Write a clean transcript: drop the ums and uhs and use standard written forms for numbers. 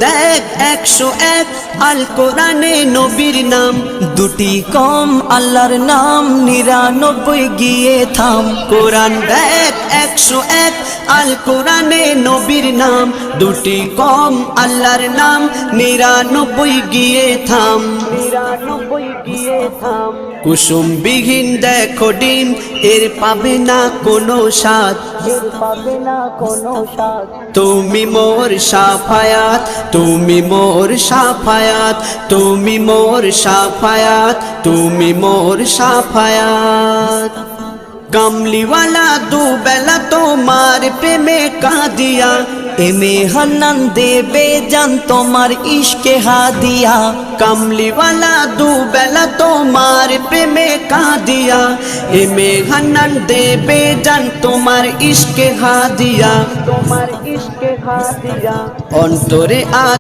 দেখ 101 আল কোরআনে নবীর নাম, দুটি কম আল্লাহর নাম, 99 গিয়ে থাম। কোরআন দেখ 101 আল কোরআনে নবীর নাম, দুটি কম আল্লাহর নাম, 99 গিয়ে থাম। 99 গিয়ে থাম। কুসুম বিহীন দেখো ডিম, এর পাবে না কোনো স্বাদ, এর পাবে না কোনো স্বাদ। তুমি মোর শাফায়াত, তুমি মোর শাফায়াত, তুমি মোর শাফায়াত, তুমি মোর শাফায়াত। কামলিওয়ালা দুবেলা তোমার প্রেমে কাঁদিয়া, এমে হান্নান দেবে জান তোমার ইশকে হাদিয়া। কামলিওয়ালা দুবেলা তোমার প্রেমে কাঁদিয়া, এমে হান্নান দেবে জান তোমার ইশকে হাদিয়া, তোমার ইশকে হাদিয়া। অন্তরে